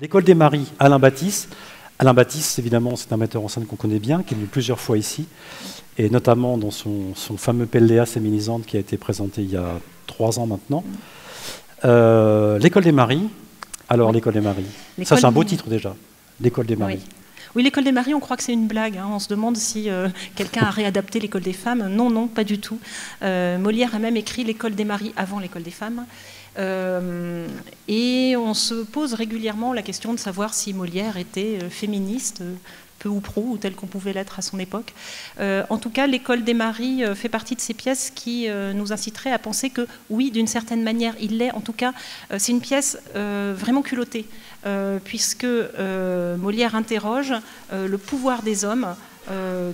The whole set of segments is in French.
L'école des Maris, Alain Baptiste. Alain Baptiste, évidemment, c'est un metteur en scène qu'on connaît bien, qui est venu plusieurs fois ici, et notamment dans son fameux Pelléas féminisante qui a été présenté il y a 3 ans maintenant. L'école des Maris. Alors, l'école des Maris. Ça, c'est un beau titre déjà. L'école des Maris. Oui. Oui, l'école des Maris, on croit que c'est une blague. Hein. On se demande si quelqu'un a réadapté l'école des femmes. Non, non, pas du tout. Molière a même écrit l'école des Maris avant l'école des femmes. Et on se pose régulièrement la question de savoir si Molière était féministe, peu ou prou, ou tel qu'on pouvait l'être à son époque. En tout cas, l'école des Maris fait partie de ces pièces qui nous inciteraient à penser que, oui, d'une certaine manière, il l'est. En tout cas, c'est une pièce vraiment culottée, puisque Molière interroge le pouvoir des hommes,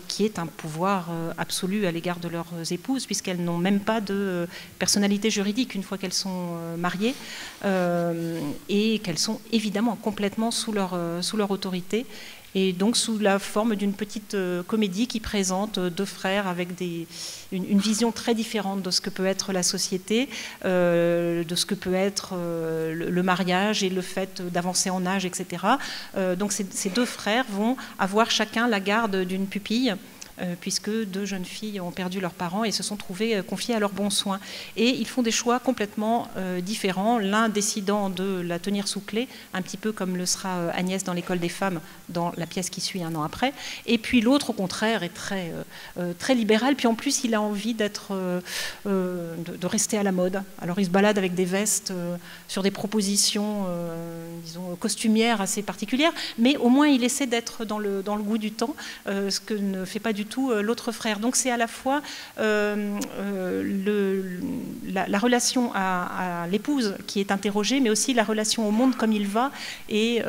qui est un pouvoir absolu à l'égard de leurs épouses, puisqu'elles n'ont même pas de personnalité juridique une fois qu'elles sont mariées, et qu'elles sont évidemment complètement sous leur autorité, et donc sous la forme d'une petite comédie qui présente 2 frères avec une vision très différente de ce que peut être la société, de ce que peut être le mariage et le fait d'avancer en âge, etc. Donc ces 2 frères vont avoir chacun la garde d'une pupille, puisque 2 jeunes filles ont perdu leurs parents et se sont trouvées confiées à leurs bons soins. Et ils font des choix complètement différents, l'un décidant de la tenir sous clé, un petit peu comme le sera Agnès dans l'école des femmes, dans la pièce qui suit 1 an après, et puis l'autre, au contraire, est très libéral, puis en plus, il a envie de rester à la mode. Alors il se balade avec des vestes sur des propositions, disons, costumières assez particulières, mais au moins il essaie d'être dans le goût du temps, ce que ne fait pas du tout l'autre frère. Donc c'est à la fois la relation à l'épouse qui est interrogée, mais aussi la relation au monde comme il va, et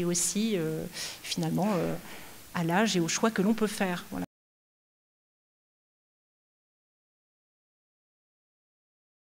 aussi finalement à l'âge et aux choix que l'on peut faire. Voilà.